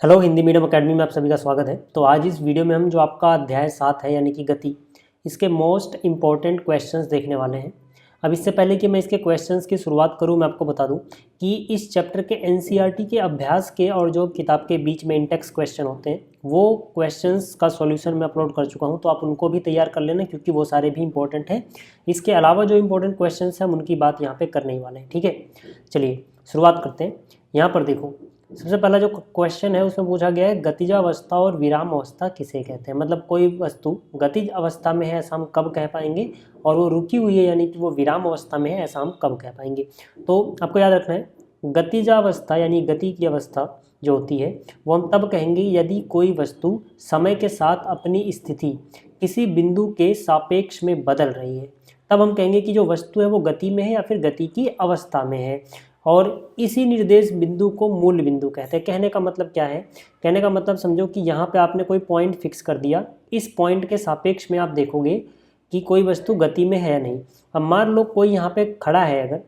Hello, Hindi medium academy में आप सभी का स्वागत है। तो आज इस वीडियो में हम जो आपका अध्याय 7 है यानी कि गति, इसके मोस्ट इम्पॉर्टेंट क्वेश्चंस देखने वाले हैं। अब इससे पहले कि मैं इसके क्वेश्चंस की शुरुआत करूं, मैं आपको बता दूं कि इस चैप्टर के एनसीईआरटी के अभ्यास के और जो किताब के बीच में इंटेक्स क्वेश्चन होते हैं वो क्वेश्चंस का सॉल्यूशन मैं अपलोड कर चुका हूँ, तो आप उनको भी तैयार कर लेना क्योंकि वो सारे भी इंपॉर्टेंट हैं। इसके अलावा जो इंपॉर्टेंट क्वेश्चन हैं हम उनकी बात यहाँ पर करने ही वाले हैं। ठीक है, चलिए शुरुआत करते हैं। यहाँ पर देखो, सबसे पहला जो क्वेश्चन है उसमें पूछा गया है गतिज अवस्था और विराम अवस्था किसे कहते हैं। मतलब कोई वस्तु गतिज अवस्था में है ऐसा हम कब कह पाएंगे, और वो रुकी हुई है यानी कि वो विराम अवस्था में है ऐसा हम कब कह पाएंगे। तो आपको याद रखना है, गतिजावस्था यानी गति की अवस्था जो होती है वो हम तब कहेंगे यदि कोई वस्तु समय के साथ अपनी स्थिति किसी बिंदु के सापेक्ष में बदल रही है, तब हम कहेंगे कि जो वस्तु है वो गति में है या फिर गति की अवस्था में है। और इसी निर्देश बिंदु को मूल बिंदु कहते हैं। कहने का मतलब क्या है, कहने का मतलब समझो कि यहाँ पे आपने कोई पॉइंट फिक्स कर दिया, इस पॉइंट के सापेक्ष में आप देखोगे कि कोई वस्तु गति में है या नहीं। अब मान लो कोई यहाँ पे खड़ा है अगर,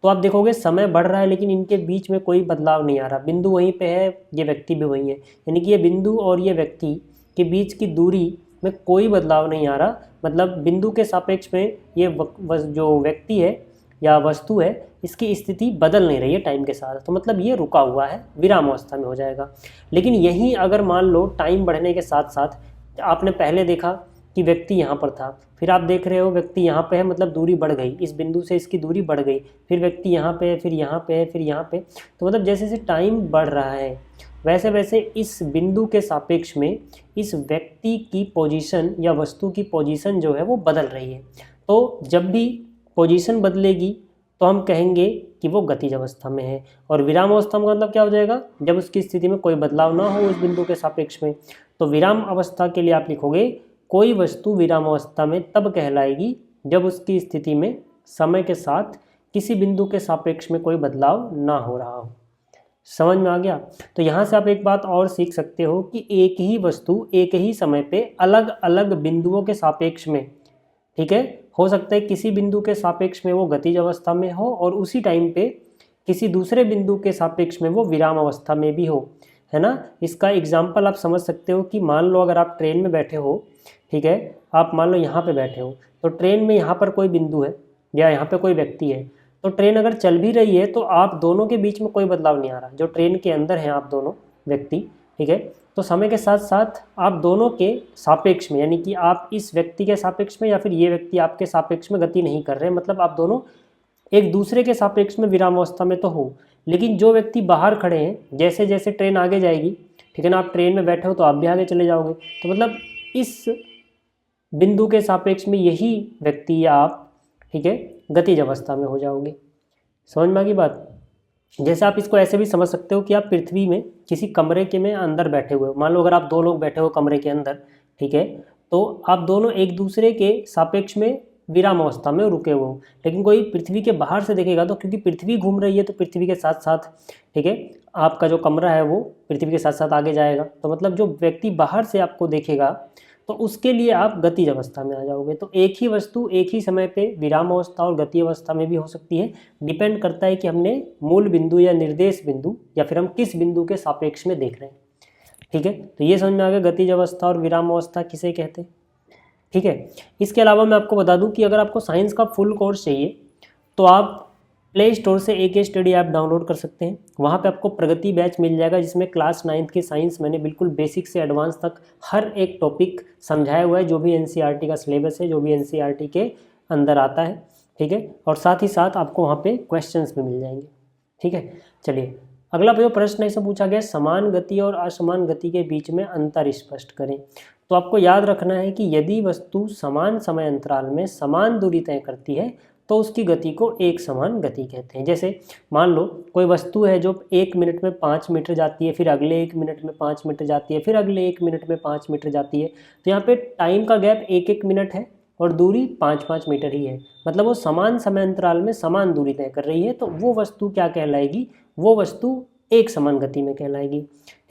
तो आप देखोगे समय बढ़ रहा है लेकिन इनके बीच में कोई बदलाव नहीं आ रहा, बिंदु वहीं पे है, ये व्यक्ति भी वहीं है, यानी कि ये बिंदु और ये व्यक्ति के बीच की दूरी में कोई बदलाव नहीं आ रहा। मतलब बिंदु के सापेक्ष में ये जो व्यक्ति है या वस्तु है इसकी स्थिति बदल नहीं रही है टाइम के साथ, तो मतलब ये रुका हुआ है, विराम अवस्था में हो जाएगा। लेकिन यहीं अगर मान लो टाइम बढ़ने के साथ साथ आपने पहले देखा कि व्यक्ति यहाँ पर था, फिर आप देख रहे हो व्यक्ति यहाँ पे है, मतलब दूरी बढ़ गई, इस बिंदु से इसकी दूरी बढ़ गई, फिर व्यक्ति यहाँ पे है, फिर यहाँ पे है, फिर यहाँ पे, तो मतलब जैसे जैसे टाइम बढ़ रहा है वैसे वैसे इस बिंदु के सापेक्ष में इस व्यक्ति की पोजीशन या वस्तु की पोजीशन जो है वो बदल रही है। तो जब भी पोजीशन बदलेगी तो हम कहेंगे कि वो गतिज अवस्था में है। और विराम अवस्था का मतलब क्या हो जाएगा, जब उसकी स्थिति में कोई बदलाव ना हो उस बिंदु के सापेक्ष में। तो विराम अवस्था के लिए आप लिखोगे कोई वस्तु विराम अवस्था में तब कहलाएगी जब उसकी स्थिति में समय के साथ किसी बिंदु के सापेक्ष में कोई बदलाव ना हो रहा हो। समझ में आ गया। तो यहाँ से आप एक बात और सीख सकते हो कि एक ही वस्तु एक ही समय पे अलग अलग बिंदुओं के सापेक्ष में, ठीक है, हो सकता है किसी बिंदु के सापेक्ष में वो गतिज अवस्था में हो और उसी टाइम पे किसी दूसरे बिंदु के सापेक्ष में वो विराम अवस्था में भी हो, है ना। इसका एग्जाम्पल आप समझ सकते हो कि मान लो अगर आप ट्रेन में बैठे हो, ठीक है, आप मान लो यहाँ पे बैठे हो, तो ट्रेन में यहाँ पर कोई बिंदु है या यहाँ पे कोई व्यक्ति है, तो ट्रेन अगर चल भी रही है तो आप दोनों के बीच में कोई बदलाव नहीं आ रहा, जो ट्रेन के अंदर हैं आप दोनों व्यक्ति, ठीक है, तो समय के साथ साथ आप दोनों के सापेक्ष में, यानी कि आप इस व्यक्ति के सापेक्ष में या फिर ये व्यक्ति आपके सापेक्ष में गति नहीं कर रहे हैं, मतलब आप दोनों एक दूसरे के सापेक्ष में विराम अवस्था में तो हो। लेकिन जो व्यक्ति बाहर खड़े हैं, जैसे जैसे ट्रेन आगे जाएगी, ठीक है ना, आप ट्रेन में बैठे हो तो आप भी आगे चले जाओगे, तो मतलब इस बिंदु के सापेक्ष में यही व्यक्ति या आप, ठीक है, गतिज अवस्था में हो जाओगे। समझ में आ गई बात। जैसे आप इसको ऐसे भी समझ सकते हो कि आप पृथ्वी में किसी कमरे के में अंदर बैठे हुए हो, मान लो अगर आप दो लोग बैठे हो कमरे के अंदर, ठीक है, तो आप दोनों एक दूसरे के सापेक्ष में विराम अवस्था में रुके हुए हो। लेकिन कोई पृथ्वी के बाहर से देखेगा तो क्योंकि पृथ्वी घूम रही है तो पृथ्वी के साथ साथ, ठीक है, आपका जो कमरा है वो पृथ्वी के साथ साथ आगे जाएगा, तो मतलब जो व्यक्ति बाहर से आपको देखेगा तो उसके लिए आप गतिज अवस्था में आ जाओगे। तो एक ही वस्तु एक ही समय पे विराम अवस्था और गति अवस्था में भी हो सकती है, डिपेंड करता है कि हमने मूल बिंदु या निर्देश बिंदु या फिर हम किस बिंदु के सापेक्ष में देख रहे हैं। ठीक है, तो ये समझ में आ गया गतिज अवस्था और विराम अवस्था किसे कहते हैं। ठीक है, इसके अलावा मैं आपको बता दूं कि अगर आपको साइंस का फुल कोर्स चाहिए तो आप प्ले स्टोर से AK स्टडी ऐप डाउनलोड कर सकते हैं। वहाँ पे आपको प्रगति बैच मिल जाएगा जिसमें क्लास 9th की साइंस मैंने बिल्कुल बेसिक से एडवांस तक हर एक टॉपिक समझाया हुआ है, जो भी NCERT का सिलेबस है, जो भी NCERT के अंदर आता है, ठीक है, और साथ ही साथ आपको वहाँ पे क्वेश्चंस भी मिल जाएंगे। ठीक है, चलिए अगला जो प्रश्न है इसे पूछा गया समान गति और असमान गति के बीच में अंतर स्पष्ट करें। तो आपको याद रखना है कि यदि वस्तु समान समय अंतराल में समान दूरी तय करती है तो उसकी गति को एक समान गति कहते हैं। जैसे मान लो कोई वस्तु है जो 1 मिनट में 5 मीटर जाती है, फिर अगले 1 मिनट में 5 मीटर जाती है, फिर अगले 1 मिनट में 5 मीटर जाती है, तो यहाँ पे टाइम का गैप 1-1 मिनट है और दूरी 5-5 मीटर ही है, मतलब वो समान समय अंतराल में समान दूरी तय कर रही है, तो वो वस्तु क्या कहलाएगी, वो वस्तु एक समान गति में कहलाएगी।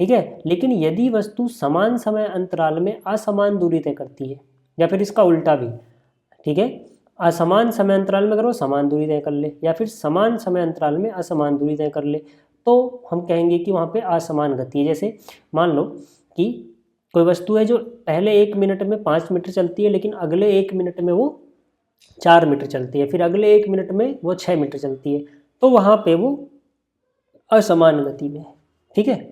ठीक है, लेकिन यदि वस्तु समान समय अंतराल में असमान दूरी तय करती है या फिर इसका उल्टा भी, ठीक है, असमान समय अंतराल में करो समान दूरी तय कर ले या फिर समान समय अंतराल में असमान दूरी तय कर ले, तो हम कहेंगे कि वहाँ पे असमान गति है। जैसे मान लो कि कोई वस्तु है जो पहले 1 मिनट में 5 मीटर चलती है, लेकिन अगले 1 मिनट में वो 4 मीटर चलती है, फिर अगले 1 मिनट में वो 6 मीटर चलती है, तो वहाँ पे वो असमान गति में है। ठीक है।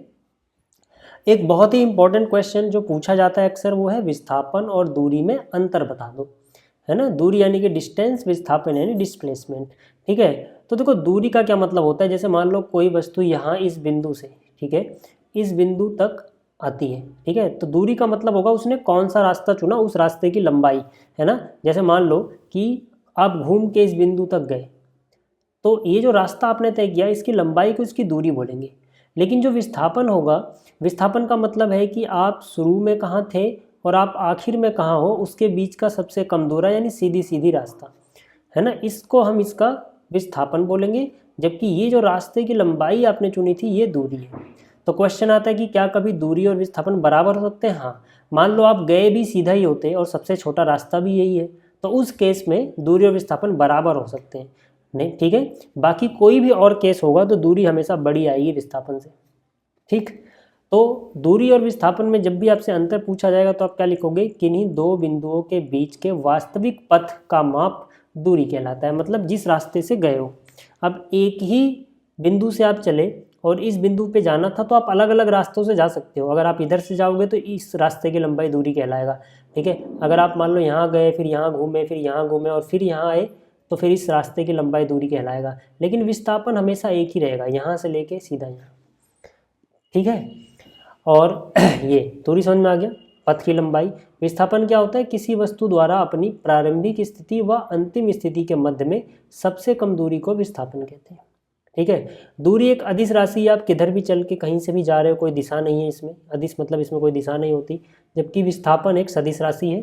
एक बहुत ही इंपॉर्टेंट क्वेश्चन जो पूछा जाता है अक्सर वो है विस्थापन और दूरी में अंतर बता दो, है ना। दूरी यानी कि डिस्टेंस, विस्थापन यानी डिस्प्लेसमेंट। ठीक है। तो देखो दूरी का क्या मतलब होता है, जैसे मान लो कोई वस्तु यहाँ इस बिंदु से, ठीक है, इस बिंदु तक आती है, ठीक है, तो दूरी का मतलब होगा उसने कौन सा रास्ता चुना, उस रास्ते की लंबाई, है ना। जैसे मान लो कि आप घूम के इस बिंदु तक गए, तो ये जो रास्ता आपने तय किया इसकी लंबाई को इसकी दूरी बोलेंगे। लेकिन जो विस्थापन होगा, विस्थापन का मतलब है कि आप शुरू में कहाँ थे और आप आखिर में कहाँ हो, उसके बीच का सबसे कम दूरा यानी सीधी सीधी रास्ता, है ना, इसको हम इसका विस्थापन बोलेंगे। जबकि ये जो रास्ते की लंबाई आपने चुनी थी ये दूरी है। तो क्वेश्चन आता है कि क्या कभी दूरी और विस्थापन बराबर हो सकते हैं? हाँ, मान लो आप गए भी सीधा ही होते और सबसे छोटा रास्ता भी यही है, तो उस केस में दूरी और विस्थापन बराबर हो सकते हैं। नहीं, ठीक है। बाकी कोई भी और केस होगा तो दूरी हमेशा बड़ी आएगी विस्थापन से। ठीक। तो दूरी और विस्थापन में जब भी आपसे अंतर पूछा जाएगा तो आप क्या लिखोगे, किन्हीं दो बिंदुओं के बीच के वास्तविक पथ का माप दूरी कहलाता है, मतलब जिस रास्ते से गए हो। अब एक ही बिंदु से आप चले और इस बिंदु पे जाना था तो आप अलग अलग रास्तों से जा सकते हो। अगर आप इधर से जाओगे तो इस रास्ते की लंबाई दूरी कहलाएगा। ठीक है। अगर आप मान लो यहाँ गए, फिर यहाँ घूमे, फिर यहाँ घूमे और फिर यहाँ आए, तो फिर इस रास्ते की लंबाई दूरी कहलाएगा। लेकिन विस्थापन हमेशा एक ही रहेगा, यहाँ से लेके सीधा यहाँ। ठीक है। और ये दूरी समझ में आ गया, पथ की लंबाई। विस्थापन क्या होता है, किसी वस्तु द्वारा अपनी प्रारंभिक स्थिति व अंतिम स्थिति के मध्य में सबसे कम दूरी को विस्थापन कहते हैं। ठीक है। दूरी एक अदिश राशि, आप किधर भी चल के कहीं से भी जा रहे हो, कोई दिशा नहीं है इसमें। अदिश मतलब इसमें कोई दिशा नहीं होती। जबकि विस्थापन एक सदिश राशि है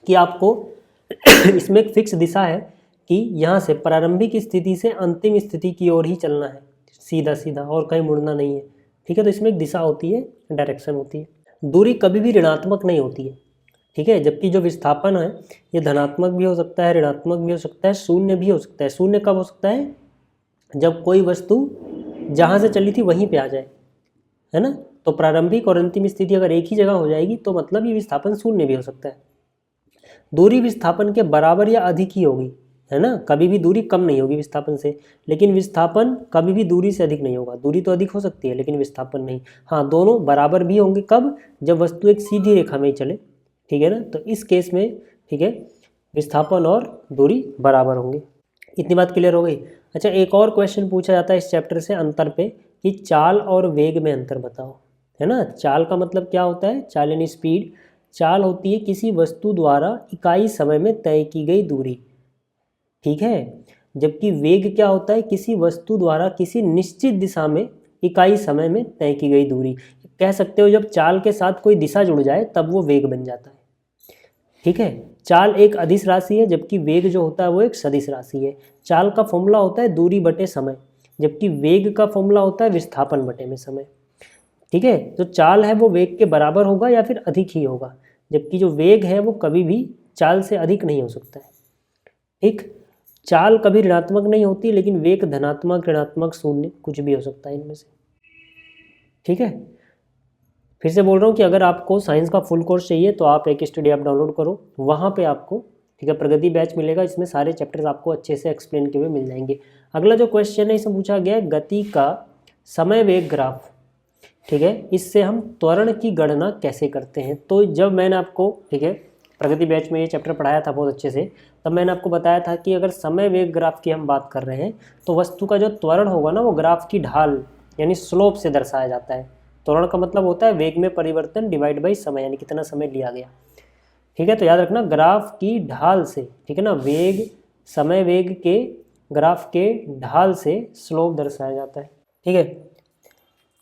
कि आपको इसमें एक फिक्स दिशा है कि यहाँ से प्रारंभिक स्थिति से अंतिम स्थिति की ओर ही चलना है, सीधा सीधा, और कहीं मुड़ना नहीं है। ठीक है। तो इसमें एक दिशा होती है, डायरेक्शन होती है। दूरी कभी भी ऋणात्मक नहीं होती है। ठीक है। जबकि जो विस्थापन है ये धनात्मक भी हो सकता है, ऋणात्मक भी हो सकता है, शून्य भी हो सकता है। शून्य कब हो सकता है, जब कोई वस्तु जहाँ से चली थी वहीं पे आ जाए, है ना। तो प्रारंभिक और अंतिम स्थिति अगर एक ही जगह हो जाएगी तो मतलब ये विस्थापन शून्य भी हो सकता है। दूरी विस्थापन के बराबर या अधिक ही होगी, है ना। कभी भी दूरी कम नहीं होगी विस्थापन से, लेकिन विस्थापन कभी भी दूरी से अधिक नहीं होगा। दूरी तो अधिक हो सकती है लेकिन विस्थापन नहीं। हाँ, दोनों बराबर भी होंगे, कब, जब वस्तु एक सीधी रेखा में ही चले। ठीक है ना। तो इस केस में, ठीक है, विस्थापन और दूरी बराबर होंगे। इतनी बात क्लियर हो गई। अच्छा, एक और क्वेश्चन पूछा जाता है इस चैप्टर से अंतर पे कि चाल और वेग में अंतर बताओ, है ना। चाल का मतलब क्या होता है, चाल यानी स्पीड। चाल होती है किसी वस्तु द्वारा इकाई समय में तय की गई दूरी। ठीक है। जबकि वेग क्या होता है, किसी वस्तु द्वारा किसी निश्चित दिशा में इकाई समय में तय की गई दूरी। कह सकते हो जब चाल के साथ कोई दिशा जुड़ जाए तब वो वेग बन जाता है। ठीक है। चाल एक अदिश राशि है जबकि वेग जो होता है वो एक सदिश राशि है। चाल का फॉर्मूला होता है दूरी बटे समय, जबकि वेग का फॉर्मूला होता है विस्थापन बटे में समय। ठीक है। जो चाल है वो वेग के बराबर होगा या फिर अधिक ही होगा, जबकि जो वेग है वो कभी भी चाल से अधिक नहीं हो सकता है। ठीक। चाल कभी ऋणात्मक नहीं होती, लेकिन वेग धनात्मक, ऋणात्मक, शून्य कुछ भी हो सकता है इनमें से। ठीक है। फिर से बोल रहा हूँ कि अगर आपको साइंस का फुल कोर्स चाहिए तो आप एक स्टडी ऐप डाउनलोड करो, वहाँ पे आपको, ठीक है, प्रगति बैच मिलेगा। इसमें सारे चैप्टर्स आपको अच्छे से एक्सप्लेन किए हुए मिल जाएंगे। अगला जो क्वेश्चन है इसमें पूछा गया है गति का समय वेग ग्राफ। ठीक है। इससे हम त्वरण की गणना कैसे करते हैं। तो जब मैंने आपको, ठीक है, प्रगति बैच में ये चैप्टर पढ़ाया था बहुत अच्छे से, तब मैंने आपको बताया था कि अगर समय वेग ग्राफ की हम बात कर रहे हैं तो वस्तु का जो त्वरण होगा ना वो ग्राफ की ढाल यानी स्लोप से दर्शाया जाता है। त्वरण का मतलब होता है वेग में परिवर्तन डिवाइड बाई समय, यानी कितना समय लिया गया। ठीक है। तो याद रखना ग्राफ की ढाल से, ठीक है ना, वेग, समय वेग के ग्राफ के ढाल से स्लोप दर्शाया जाता है। ठीक है।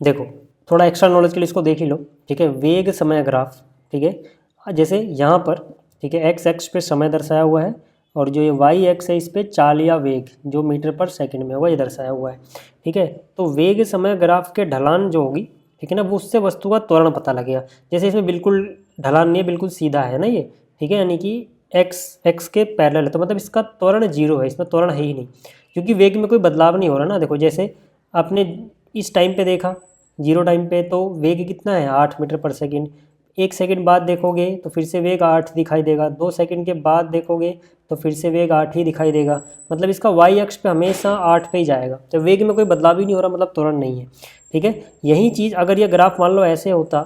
देखो थोड़ा एक्स्ट्रा नॉलेज के लिए इसको देख ही लो। ठीक है। वेग समय ग्राफ, ठीक है, जैसे यहाँ पर, ठीक है, एक्स एक्स पे समय दर्शाया हुआ है और जो ये वाई एक्स है इस पे चाल या वेग जो मीटर पर सेकंड में होगा ये दर्शाया हुआ है। ठीक है। तो वेग समय ग्राफ के ढलान जो होगी, ठीक है ना, वो उससे वस्तु का त्वरण पता लगेगा। जैसे इसमें बिल्कुल ढलान नहीं है, बिल्कुल सीधा है ना ये, ठीक है, यानी कि एक्स के पैरेलल है, तो मतलब इसका त्वरण जीरो है, इसमें त्वरण है ही नहीं क्योंकि वेग में कोई बदलाव नहीं हो रहा ना। देखो जैसे आपने इस टाइम पे देखा 0 टाइम पे तो वेग कितना है 8 मीटर पर सेकेंड। 1 सेकंड बाद देखोगे तो फिर से वेग 8 दिखाई देगा। 2 सेकंड के बाद देखोगे तो फिर से वेग 8 ही दिखाई देगा। मतलब इसका वाई अक्ष पे हमेशा 8 पे ही जाएगा। तो वेग में कोई बदलाव ही नहीं हो रहा, मतलब त्वरण नहीं है। ठीक है, यही चीज़ अगर ये ग्राफ मान लो ऐसे होता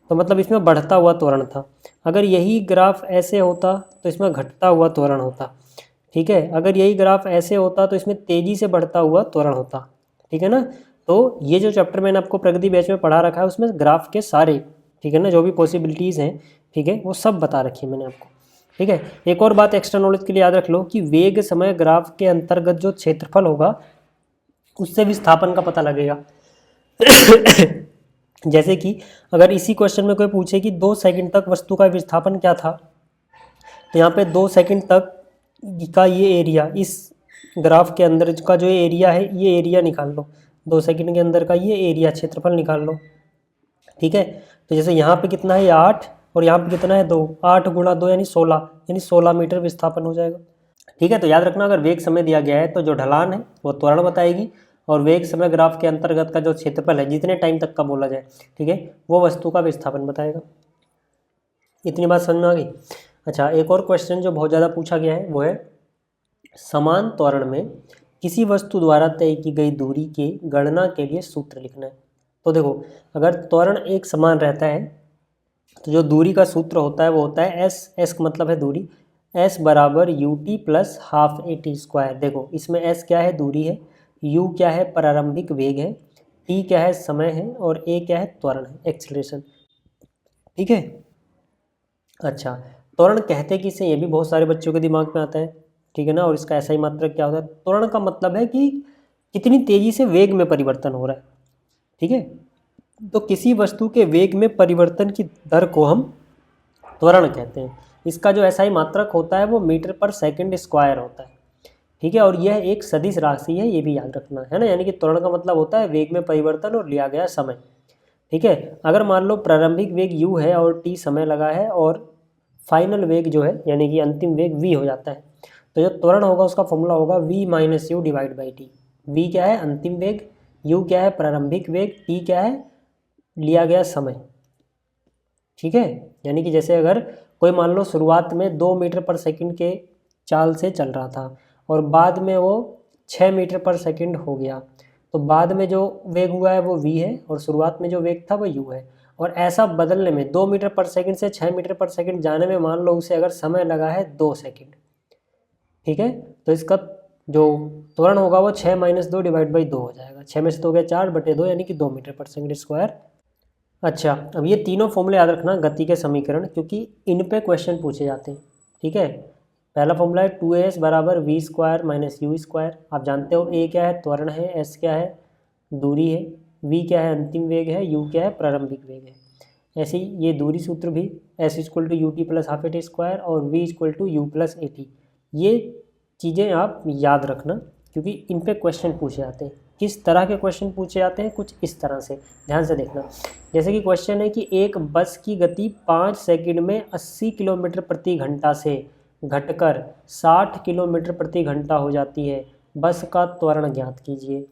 तो मतलब इसमें बढ़ता हुआ त्वरण था। अगर यही ग्राफ ऐसे होता तो इसमें घटता हुआ त्वरण होता। ठीक है, अगर यही ग्राफ ऐसे होता तो इसमें तेज़ी से बढ़ता हुआ त्वरण होता। ठीक है ना। तो ये जो चैप्टर मैंने आपको प्रगति बैच में पढ़ा रखा है उसमें ग्राफ के सारे, ठीक है ना, जो भी पॉसिबिलिटीज़ हैं, ठीक है, वो सब बता रखी है मैंने आपको। ठीक है, एक और बात एक्स्ट्रा नॉलेज के लिए याद रख लो कि वेग समय ग्राफ के अंतर्गत जो क्षेत्रफल होगा उससे विस्थापन का पता लगेगा। जैसे कि अगर इसी क्वेश्चन में कोई पूछे कि 2 सेकंड तक वस्तु का विस्थापन क्या था, तो यहाँ पे 2 सेकंड तक का ये एरिया, इस ग्राफ के अंदर का जो एरिया है ये एरिया निकाल लो। 2 सेकंड के अंदर का ये एरिया क्षेत्रफल निकाल लो। ठीक है, तो जैसे यहाँ पे कितना है 8 और यहाँ पे कितना है 2, 8 गुणा 2 यानी 16, यानी 16 मीटर विस्थापन हो जाएगा। ठीक है, तो याद रखना अगर वेग समय दिया गया है तो जो ढलान है वो त्वरण बताएगी, और वेग समय ग्राफ के अंतर्गत का जो क्षेत्रफल है जितने टाइम तक का बोला जाए, ठीक है, वो वस्तु का विस्थापन बताएगा। इतनी बात समझ में आ गई। अच्छा, एक और क्वेश्चन जो बहुत ज़्यादा पूछा गया है वो है समान त्वरण में किसी वस्तु द्वारा तय की गई दूरी की गणना के लिए सूत्र लिखना है। तो देखो, अगर त्वरण एक समान रहता है तो जो दूरी का सूत्र होता है वो होता है एस। एस का मतलब है दूरी, एस बराबर you t plus half a t square. देखो इसमें एस क्या है, दूरी है, यू क्या है, प्रारंभिक वेग है, टी क्या है, समय है, और ए क्या है, त्वरण है, एक्सीलरेशन। ठीक है। अच्छा, त्वरण कहते किसे, ये भी बहुत सारे बच्चों के दिमाग में आता है। ठीक है ना, और इसका ऐसा ही मात्रक क्या होता है, त्वरण का मतलब है कि कितनी तेज़ी से वेग में परिवर्तन हो रहा है। ठीक है, तो किसी वस्तु के वेग में परिवर्तन की दर को हम त्वरण कहते हैं। इसका जो ऐसा ही मात्रक होता है वो मीटर पर सेकंड स्क्वायर होता है। ठीक है, और यह एक सदिश राशि है, ये भी याद रखना है ना। यानी कि त्वरण का मतलब होता है वेग में परिवर्तन और लिया गया समय। ठीक है, अगर मान लो प्रारंभिक वेग u है और t समय लगा है और फाइनल वेग जो है यानी कि अंतिम वेग v हो जाता है, तो जो त्वरण होगा उसका फॉर्मूला होगा v minus you divide by T. v क्या है, अंतिम वेग, u क्या है, प्रारंभिक वेग, t क्या है, लिया गया समय। ठीक है, यानी कि जैसे अगर कोई मान लो शुरुआत में 2 मीटर पर सेकंड के चाल से चल रहा था और बाद में वो 6 मीटर पर सेकंड हो गया, तो बाद में जो वेग हुआ है वो v है और शुरुआत में जो वेग था वो u है। और ऐसा बदलने में 2 मीटर पर सेकंड से 6 मीटर पर सेकंड जाने में मान लो उसे अगर समय लगा है 2 सेकंड। ठीक है, तो इसका जो त्वरण होगा वो 6 माइनस 2 डिवाइड बाई 2 हो जाएगा। 6 में से 2 गया 4/2 यानी कि 2 मीटर पर सेकंड स्क्वायर। अच्छा, अब ये तीनों फॉर्मूले याद रखना गति के समीकरण, क्योंकि इन पे क्वेश्चन पूछे जाते हैं। ठीक है, पहला फॉर्मूला है 2as बराबर v square minus u square. आप जानते हो a क्या है, त्वरण है, s क्या है, दूरी है, v क्या है, अंतिम वेग है, u क्या है, प्रारंभिक वेग है। ऐसे ही ये दूरी सूत्र भी s equal to u t plus half a t square और v equal to u plus a t. ये चीज़ें आप याद रखना क्योंकि इन पे क्वेश्चन पूछे जाते हैं। किस तरह के क्वेश्चन पूछे जाते हैं, कुछ इस तरह से, ध्यान से देखना। जैसे कि क्वेश्चन है कि एक बस की गति 5 सेकंड में 80 किलोमीटर प्रति घंटा से घटकर 60 किलोमीटर प्रति घंटा हो जाती है, बस का त्वरण ज्ञात कीजिए।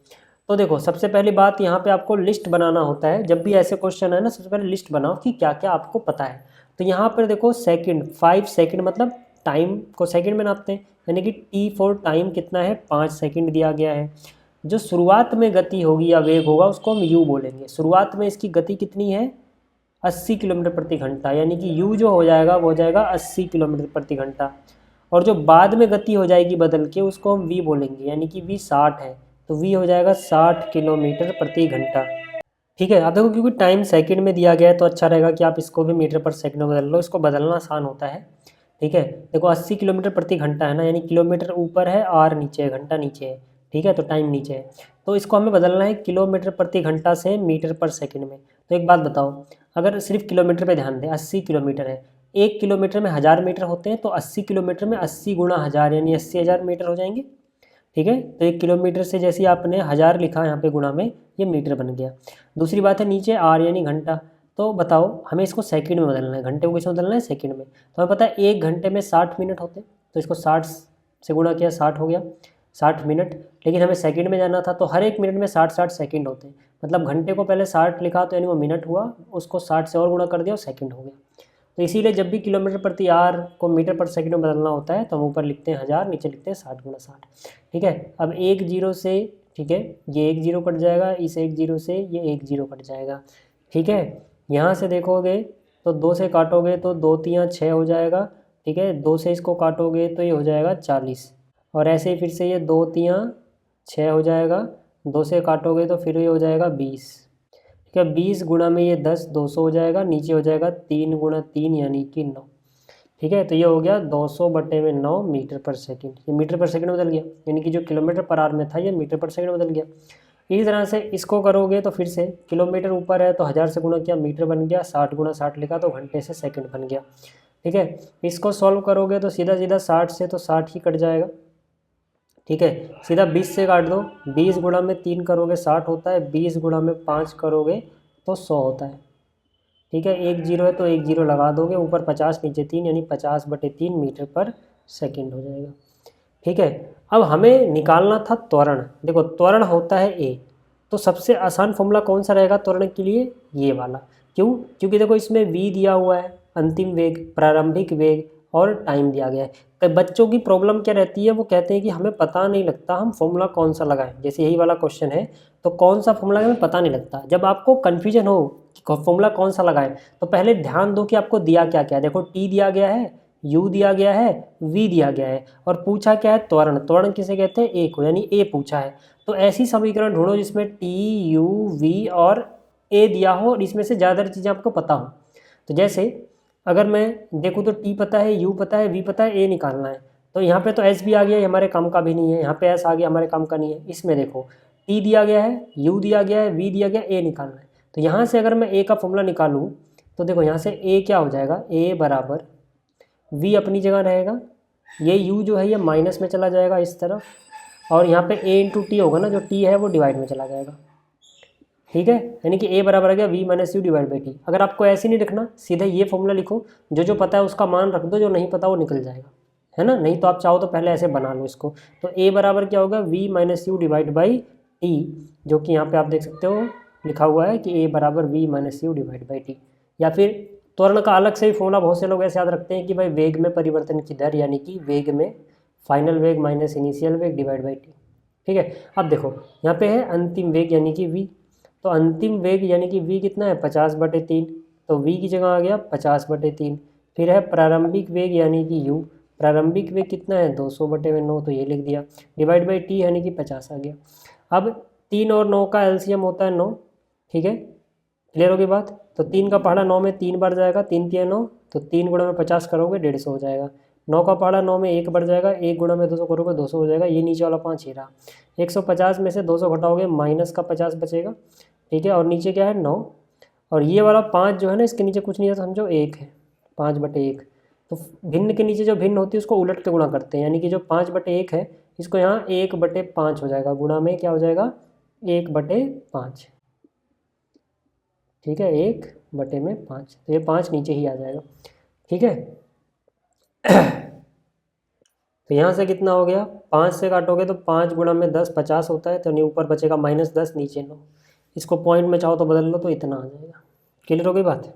तो देखो, सबसे पहली बात यहाँ पे आपको लिस्ट बनाना होता है। जब भी ऐसे क्वेश्चन है ना, सबसे पहले लिस्ट बनाओ कि क्या क्या आपको पता है। तो यहाँ पर देखो सेकंड, 5 सेकंड मतलब टाइम को सेकंड में नापते हैं, यानी कि टी फॉर टाइम कितना है, 5 सेकंड दिया गया है। जो शुरुआत में गति होगी या वेग होगा उसको हम यू बोलेंगे। शुरुआत में इसकी गति कितनी है, 80 किलोमीटर प्रति घंटा, यानी कि यू जो हो जाएगा वो हो जाएगा 80 किलोमीटर प्रति घंटा। और जो बाद में गति हो जाएगी बदल के उसको हम वी बोलेंगे, यानी कि वी 60 है, तो वी हो जाएगा 60 किलोमीटर प्रति घंटा। ठीक है, आप देखो क्योंकि टाइम सेकंड में दिया गया है तो अच्छा रहेगा कि आप इसको भी मीटर पर सेकंड में बदल लो, इसको बदलना आसान होता है। ठीक है, देखो 80 किलोमीटर प्रति घंटा है ना, यानी किलोमीटर ऊपर है, आर नीचे है, घंटा नीचे है। ठीक है, तो टाइम नीचे है, तो इसको हमें बदलना है किलोमीटर प्रति घंटा से मीटर पर सेकंड में। तो एक बात बताओ, अगर सिर्फ किलोमीटर पे ध्यान दें, 80 किलोमीटर है, 1 किलोमीटर में 1000 मीटर होते हैं, तो 80 किलोमीटर में 80 गुणा 1000 यानी 80,000 मीटर हो जाएंगे। ठीक है, तो 1 किलोमीटर से जैसे आपने 1000 लिखा यहाँ पे गुणा में, ये मीटर बन गया। दूसरी बात है नीचे आर यानी घंटा, तो बताओ हमें इसको सेकंड में बदलना है, घंटे को किसमें बदलना है, सेकंड में। तो हमें पता है 1 घंटे में 60 मिनट होते हैं, तो इसको 60 से गुणा किया 60 हो गया। 60 मिनट, लेकिन हमें सेकंड में जाना था, तो हर एक मिनट में 60 सेकंड होते हैं। मतलब घंटे को पहले 60 लिखा तो यानी वो मिनट हुआ, उसको 60 से और गुणा कर दिया और सेकंड हो गया। तो इसीलिए जब भी किलोमीटर प्रति आवर को मीटर पर सेकंड में बदलना होता है तो हम ऊपर लिखते हैं 1000, नीचे लिखते हैं 60 × 60। ठीक है, अब एक जीरो से, ठीक है, ये एक जीरो कट जाएगा, इस एक जीरो से ये एक जीरो कट जाएगा। ठीक है, यहाँ से देखोगे तो 2 से काटोगे तो 2 तियाँ 6 हो जाएगा। ठीक है, 2 से इसको काटोगे तो ये हो जाएगा 40, और ऐसे ही फिर से ये 2 तियाँ 6 हो जाएगा, 2 से काटोगे तो फिर ये हो जाएगा 20। ठीक है, 20 गुणा में ये 10, 200 हो जाएगा, नीचे हो जाएगा 3 × 3 यानी कि 9। ठीक है, तो ये हो गया 200/9 मीटर पर सेकंड। ये मीटर पर सेकंड बदल गया, यानी कि जो किलोमीटर पर आवर में था ये मीटर पर सेकंड बदल गया। इसी तरह से इसको करोगे तो फिर से किलोमीटर ऊपर है तो 1000 से गुणा किया, मीटर बन गया, 60 × 60 लिखा तो घंटे से सेकंड बन गया। ठीक है, इसको सॉल्व करोगे तो सीधा सीधा 60 से तो 60 ही कट जाएगा। ठीक है, सीधा 20 से काट दो, 20 गुणा में 3 करोगे 60 होता है, 20 गुणा में 5 करोगे तो 100 होता है। ठीक है, एक जीरो है तो एक जीरो लगा दोगे, ऊपर 50 नीचे 3 यानी 50/3 मीटर पर सेकंड हो जाएगा। ठीक है, अब हमें निकालना था त्वरण। देखो त्वरण होता है ए, तो सबसे आसान फॉर्मूला कौन सा रहेगा त्वरण के लिए? ये वाला। क्यों? क्योंकि देखो इसमें v दिया हुआ है, अंतिम वेग, प्रारंभिक वेग और टाइम दिया गया है। तो बच्चों की प्रॉब्लम क्या रहती है, वो कहते हैं कि हमें पता नहीं लगता हम फॉर्मूला कौन सा लगाएं। जैसे यही वाला क्वेश्चन है तो कौन सा फॉर्मूला हमें पता नहीं लगता। जब आपको कन्फ्यूजन हो कि फॉर्मूला कौन सा लगाएं तो पहले ध्यान दो कि आपको दिया क्या क्या है। देखो t दिया गया है, u दिया गया है, v दिया गया है, और पूछा क्या है? त्वरण। त्वरण किसे कहते हैं? ए को, यानी ए पूछा है। तो ऐसी समीकरण ढूंढो जिसमें t, u, v और a दिया हो और इसमें से ज़्यादातर चीज़ें आपको पता हो। तो जैसे अगर मैं देखूँ तो t पता है, u पता है, v पता है, a निकालना है। तो यहाँ पे तो s भी आ गया, हमारे काम का भी नहीं है। यहाँ पे s आ गया, हमारे काम का नहीं है। इसमें देखो t दिया गया है, u दिया गया है, v दिया गया, a निकालना है। तो यहाँ से अगर मैं a का फॉर्मूला निकालूँ तो देखो यहाँ से a क्या हो जाएगा? a बराबर v अपनी जगह रहेगा, ये u जो है ये माइनस में चला जाएगा इस तरफ, और यहाँ पे a × t होगा ना, जो t है वो डिवाइड में चला जाएगा। ठीक है, यानी कि a बराबर आ गया v-u/t। अगर आपको ऐसे नहीं लिखना, सीधे ये फॉर्मूला लिखो, जो पता है उसका मान रख दो, जो नहीं पता वो निकल जाएगा, है ना। नहीं तो आप चाहो तो पहले ऐसे बना लो इसको। तो a बराबर क्या होगा? v-u/t, जो कि यहाँ पे आप देख सकते हो लिखा हुआ है कि a बराबर v-u/t। या फिर त्वरण का अलग से ही फॉर्मूला बहुत से लोग ऐसे याद रखते हैं कि भाई वेग में परिवर्तन की दर, यानी कि वेग में फाइनल वेग माइनस इनिशियल वेग डिवाइड बाई टी। ठीक है, अब देखो यहाँ पे है अंतिम वेग यानी कि v, तो अंतिम वेग यानी कि v कितना है? 50/3, तो v की जगह आ गया 50/3। फिर है प्रारंभिक वेग यानी कि u, प्रारंभिक वेग कितना है? 200/9, तो ये लिख दिया, डिवाइड बाई t यानी कि 50 आ गया। अब 3 और 9 का एलसीएम होता है 9। ठीक है, क्लियर होगी बात? तो 3 का पहाड़ा 9 में 3 बार जाएगा, 3 × 9, तो 3 गुणा में 50 करोगे 150 हो जाएगा। 9 का पहाड़ा 9 में 1 बढ़ जाएगा, 1 गुणा में 200 करोगे 200 हो जाएगा। ये नीचे वाला 5 ही रहा। 150 में से 200 घटाओगे माइनस का 50 बचेगा। ठीक है, और नीचे क्या है? 9, और ये वाला 5 जो है ना, इसके नीचे कुछ नहीं है, समझो 1 है, 5/1। तो भिन्न के नीचे जो भिन्न होती है उसको उलट के गुणा करते हैं, यानी कि जो 5/1 है इसको यहाँ 1/5 हो जाएगा, गुणा में क्या हो जाएगा? 1/5। ठीक है, 1/5, तो ये 5 नीचे ही आ जाएगा। ठीक है, तो यहाँ से कितना हो गया? 5 से काटोगे तो 5 गुणा में 10 50 होता है, तो नहीं ऊपर बचेगा -10, नीचे 9। इसको पॉइंट में चाहो तो बदल लो तो इतना आ जाएगा। क्लियर हो गई बात?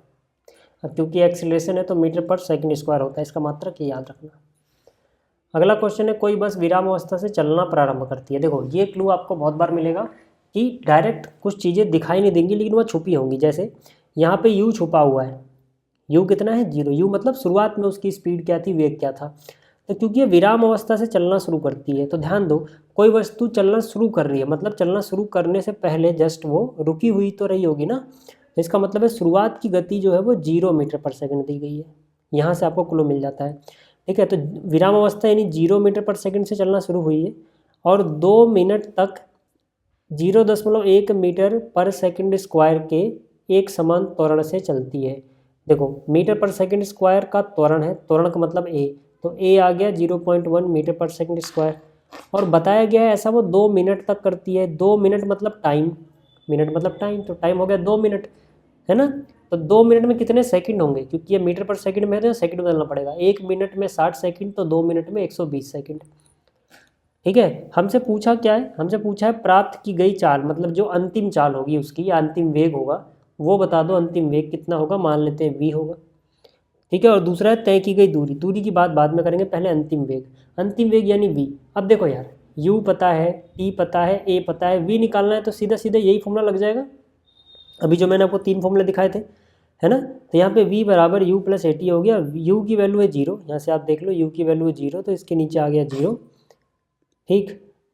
अब क्योंकि एक्सीलरेशन है तो मीटर पर सेकंड स्क्वायर होता है, इसका मात्रक ये याद रखना। अगला क्वेश्चन है, कोई बस विराम अवस्था से चलना प्रारंभ करती है। देखो ये क्लू आपको बहुत बार मिलेगा कि डायरेक्ट कुछ चीज़ें दिखाई नहीं देंगी लेकिन वह छुपी होंगी। जैसे यहाँ पे u छुपा हुआ है, u कितना है? 0। u मतलब शुरुआत में उसकी स्पीड क्या थी, वेग क्या था। तो क्योंकि ये विराम अवस्था से चलना शुरू करती है, तो ध्यान दो कोई वस्तु चलना शुरू कर रही है, मतलब चलना शुरू करने से पहले जस्ट वो रुकी हुई तो रही होगी ना। तो इसका मतलब है शुरुआत की गति जो है वो 0 मीटर पर सेकंड दी गई है। यहाँ से आपको क्लू मिल जाता है। ठीक है, तो विराम अवस्था यानी 0 मीटर पर सेकंड से चलना शुरू हुई है और 2 मिनट तक 0.1 मीटर पर सेकंड स्क्वायर के एक समान त्वरण से चलती है। देखो मीटर पर सेकंड स्क्वायर का त्वरण है, त्वरण का मतलब a, तो a आ गया 0.1 मीटर पर सेकंड स्क्वायर, और बताया गया है ऐसा वो 2 मिनट तक करती है। 2 मिनट मतलब टाइम, मिनट मतलब टाइम, तो टाइम हो गया 2 मिनट, है ना। तो 2 मिनट में कितने सेकंड होंगे? क्योंकि ये मीटर पर सेकंड में है तो सेकंड बदलना पड़ेगा। 1 मिनट में 60 सेकंड, तो 2 मिनट में 120 सेकंड। ठीक है। हमसे पूछा क्या है, हमसे पूछा है प्राप्त की गई चाल, मतलब जो अंतिम चाल होगी उसकी या अंतिम वेग होगा वो बता दो। अंतिम वेग कितना होगा, मान लेते हैं v होगा। ठीक है। और दूसरा है तय की गई दूरी, दूरी की बात बाद में करेंगे, पहले अंतिम वेग। अंतिम वेग यानी v। अब देखो यार, u पता है, t पता है, a पता है, v निकालना है तो सीधा सीधा यही फॉर्मूला लग जाएगा, अभी जो मैंने आपको 3 फॉर्मूले दिखाए थे, है ना। तो यहाँ पे v बराबर u प्लस ए टी हो गया। u की वैल्यू है 0, यहाँ से आप देख लो u की वैल्यू है 0, तो इसके नीचे आ गया 0। ठीक।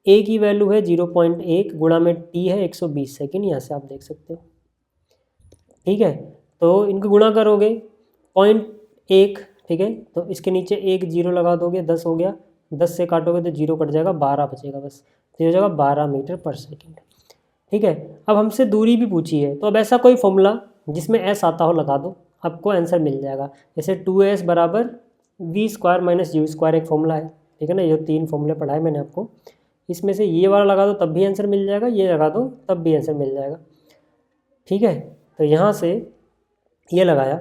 a की वैल्यू है 0.1 गुणा में t है 120 सेकेंड, यहाँ से आप देख सकते हो। ठीक है। तो इनको गुणा करोगे 0.1, ठीक है, तो इसके नीचे एक 0 लगा दोगे, 10 हो गया, 10 से काटोगे तो 0 कट जाएगा, 12 बचेगा बस, तो ये हो जाएगा 12 मीटर पर सेकेंड। ठीक है। अब हमसे दूरी भी पूछी है, तो अब ऐसा कोई फॉर्मूला जिसमें s आता हो लगा दो, आपको आंसर मिल जाएगा। जैसे 2s बराबर v square minus u square एक फॉर्मूला है, ठीक है ना। ये 3 फॉर्मूले पढ़ाए मैंने आपको, इसमें से ये वाला लगा दो तब भी आंसर मिल जाएगा, ये लगा दो तब भी आंसर मिल जाएगा। ठीक है। तो यहाँ से ये लगाया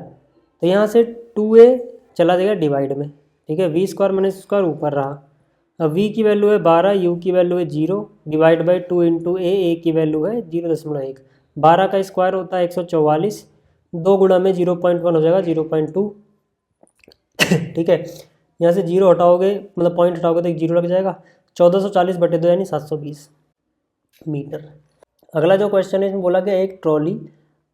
तो यहाँ से 2a चला जाएगा डिवाइड में, ठीक है, वी स्क्वायर माइनस स्क्वायर ऊपर रहा। अब v की वैल्यू है 12, u की वैल्यू है 0, डिवाइड बाई 2 इंटू a की वैल्यू है 0.1। 12 का स्क्वायर होता है 144, 2 गुणा में 0.1 हो जाएगा 0.2। ठीक है। यहाँ से 0 हटाओगे, मतलब पॉइंट हटाओगे तो एक 0 लग जाएगा। 1440/2 यानी 720 मीटर। अगला जो क्वेश्चन है इसमें बोला गया एक ट्रॉली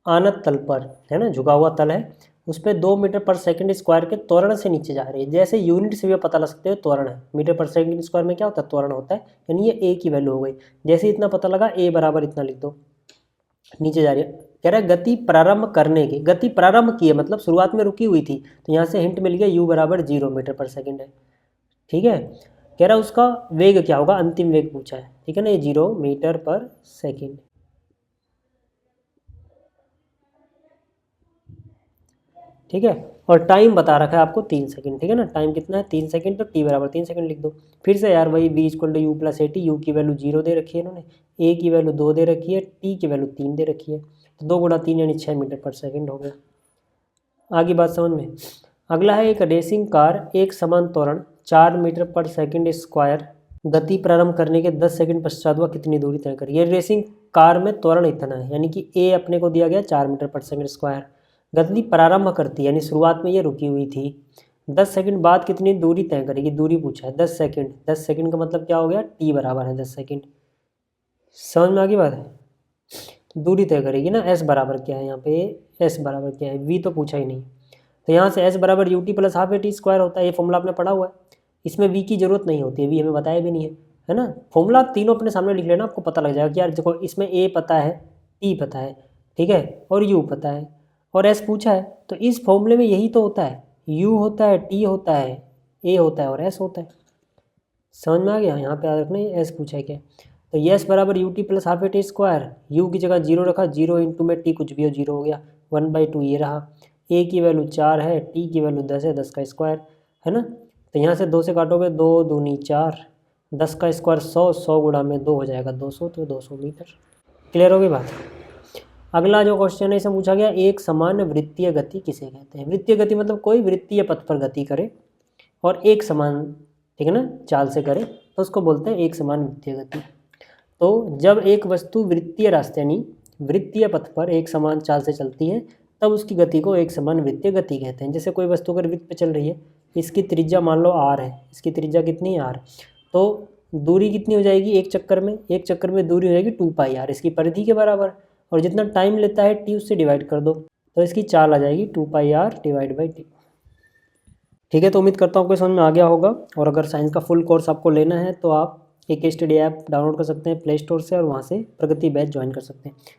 आनत तल पर, है ना, झुका हुआ तल है, उस पर 2 मीटर पर सेकंड स्क्वायर के त्वरण से नीचे जा रही है। जैसे यूनिट से भी पता लग सकते हो त्वरण है, मीटर पर सेकंड स्क्वायर में क्या होता है, त्वरण होता है, यानी ये a की वैल्यू हो गई। जैसे इतना पता लगा a बराबर इतना लिख दो, नीचे जा रही है। कह रहा है गति प्रारंभ करने की, गति प्रारंभ की है मतलब शुरुआत में रुकी हुई थी, तो यहाँ से हिंट मिल गया u बराबर 0 मीटर पर सेकेंड है। ठीक है। कह रहा है उसका वेग क्या होगा, अंतिम वेग पूछा है, ठीक है ना, ये 0 मीटर पर सेकेंड। ठीक है। और टाइम बता रखा है आपको 3 सेकंड, ठीक है ना, टाइम कितना है 3 सेकंड, तो टी बराबर 3 सेकंड लिख दो। फिर से यार वही b equal to u plus a t, u की वैल्यू 0 दे रखी है इन्होंने, a की वैल्यू 2 दे रखी है, t की वैल्यू 3 दे रखी है, तो 2 गुणा 3 यानी 6 मीटर पर सेकेंड हो गया। आगे बात समझ में। अगला है एक रेसिंग कार एक समान त्वरण 4 मीटर पर सेकेंड स्क्वायर गति प्रारंभ करने के 10 सेकंड पश्चात वह कितनी दूरी तय करेगी। ये रेसिंग कार में त्वरण इतना है, यानी कि a अपने को दिया गया 4 मीटर पर सेकेंड स्क्वायर, गति प्रारंभ करती है यानी शुरुआत में ये रुकी हुई थी, 10 सेकंड बाद कितनी दूरी तय करेगी, दूरी पूछा है 10 सेकंड। 10 सेकंड का मतलब क्या हो गया, t बराबर है 10 सेकंड। समझ में आ गई बात है। दूरी तय करेगी ना, s बराबर क्या है यहाँ पे, s बराबर क्या है, v तो पूछा ही नहीं, तो यहाँ से s बराबर you t plus half a t square होता है। ये फॉर्मूला आपने पढ़ा हुआ है, इसमें v की जरूरत नहीं होती है, v हमें बताया भी नहीं है ना। फॉर्मूला तीनों अपने सामने लिख लेना, आपको पता लग जाएगा कि यार देखो इसमें a पता है, t पता है, ठीक है, और u पता है, और s पूछा है, तो इस फॉर्मूले में यही तो होता है, u होता है, t होता है, a होता है और s होता है। समझ में आ गया। यहाँ पे रखना s पूछा है क्या, तो s बराबर you t plus half a t square, you की जगह 0 रखा, 0 इंटू में t कुछ भी हो 0 हो गया, 1/2 ये रहा, a की वैल्यू 4 है, t की वैल्यू 10 है, 10 का स्क्वायर, है ना। तो यहाँ से 2 से काटोगे, 2 दूनी 4, 10 का स्क्वायर 100, 100 गुणा में 2 हो जाएगा 200, तो 200 मीटर। क्लियर होगी बात। अगला जो क्वेश्चन है इसे पूछा गया एक समान वृत्तीय गति किसे कहते हैं। वृत्तीय गति मतलब कोई वृत्तीय पथ पर गति करे और एक समान, ठीक है ना, चाल से करे, तो उसको बोलते हैं एक समान वृत्तीय गति। तो जब एक वस्तु वृत्तीय रास्ते यानी वृत्तीय पथ पर एक समान चाल से चलती है तब उसकी गति को एक समान वृत्तीय गति कहते हैं। जैसे कोई वस्तु अगर वृत्त पे चल रही है, इसकी त्रिज्या मान लो r है, इसकी त्रिज्या कितनी है r, तो दूरी कितनी हो जाएगी एक चक्कर में दूरी हो जाएगी 2πr, इसकी परिधि के बराबर, और जितना टाइम लेता है t उससे डिवाइड कर दो, तो इसकी चाल आ जाएगी 2πr डिवाइड बाई t। ठीक है। तो उम्मीद करता हूँ आपको समझ में आ गया होगा, और अगर साइंस का फुल कोर्स आपको लेना है तो आप एक स्टडी ऐप डाउनलोड कर सकते हैं प्ले स्टोर से, और वहाँ से प्रगति बैच ज्वाइन कर सकते हैं।